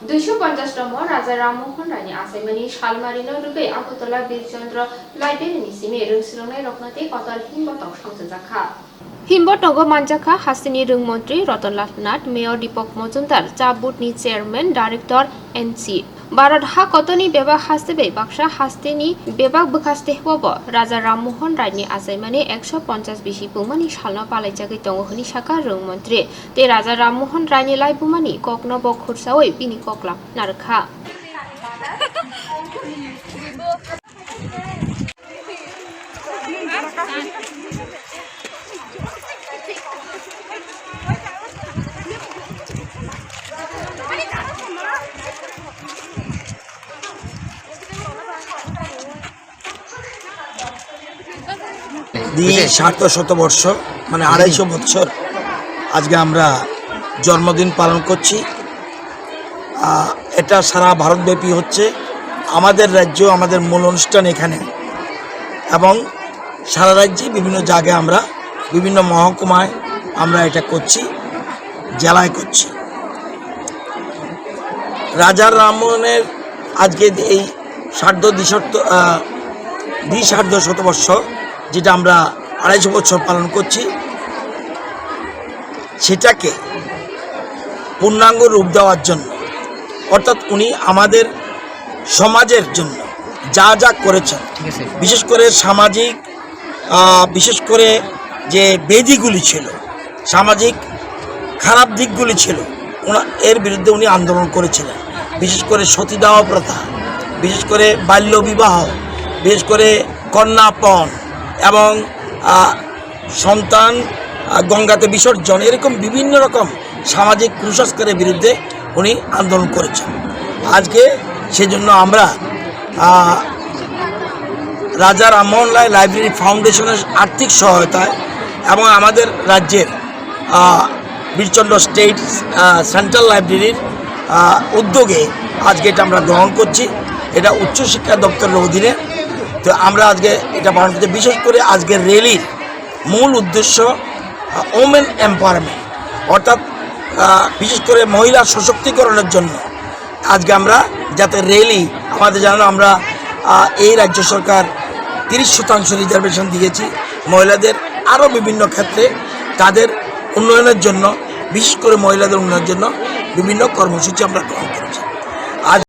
250তম রাজা রামমোহন রায়नि आसामनि सालमारिनो रुगै আগরতলা বীরচন্দ্র लाइब्रेरिनि सिमे रोंसिलंनाय रखनाते कताल हिमबताव संजाखा हिमबतनगो मानजाखा हास्तिनि रोंमंत्री रतनलाल नाथ मेयर दीपक मजुमदार चा बोर्डनि चेयारमैन डाइरेक्टर एनसी भारत हा कतनि बेबाग हास्तेबै बाक्सा हास्तेनि बेबाग बखास्ते हबो राजा राममोहन रायनि आसामनि 150 बिसि बुमानि सालना पालायजागै दंगहनि साखा रोंमंत्री ते राजा राममोहन रायनि लाइ बुमानि ककनो बखुरसावै बिनि ककला नारखा শতবর্ষ মানে 250 বছর আজকে আমরা জন্মদিন পালন করছি। এটা সারা ভারতব্যাপী হচ্ছে। আমাদের রাজ্য আমাদের মূল অনুষ্ঠান এখানে এবং সারা রাজ্যে বিভিন্ন জায়গায় আমরা বিভিন্ন মহকুমায় আমরা এটা করছি, জেলায় করছি। রাজা রামমোহনের আজকে এই দ্বিসার্ধ শতবর্ষ যেটা আমরা 250 বছর পালন করছি, সেটাকে পূর্ণাঙ্গ রূপ দেওয়ার জন্য, অর্থাৎ উনি আমাদের সমাজের জন্য যা যা করেছেন, বিশেষ করে সামাজিক বিশেষ করে যে বেদিগুলি ছিল, সামাজিক খারাপ দিকগুলি ছিল, এর বিরুদ্ধে উনি আন্দোলন করেছিলেন। বিশেষ করে সতীদাহ প্রথা, বিশেষ করে বাল্যবিবাহ, বিশেষ করে কন্যাপণ এবং সন্তান গঙ্গাতে বিসর্জন, এরকম বিভিন্ন রকম সামাজিক কুসংস্কারের বিরুদ্ধে উনি আন্দোলন করেছেন। আজকে সেজন্য আমরা রাজা রামমোহন রায় লাইব্রেরি ফাউন্ডেশনের আর্থিক সহায়তায় এবং আমাদের রাজ্যের বীরচন্দ্র স্টেট সেন্ট্রাল লাইব্রেরির উদ্যোগে আজকে এটা আমরা গ্রহণ করছি। এটা উচ্চশিক্ষা দপ্তরের অধীনে। তো আমরা আজকে এটা পালন করছি। বিশেষ করে আজকের র্যালির মূল উদ্দেশ্য ওমেন এম্পাওয়ারমেন্ট, অর্থাৎ বিশেষ করে মহিলা সশক্তিকরণের জন্য আজকে আমরা যাতে র্যালি, আমাদের জানো আমরা এই রাজ্য সরকার 30% রিজার্ভেশন দিয়েছি মহিলাদের, আরও বিভিন্ন ক্ষেত্রে তাদের উন্নয়নের জন্য, বিশেষ করে মহিলাদের উন্নয়নের জন্য বিভিন্ন কর্মসূচি আমরা গ্রহণ করেছি।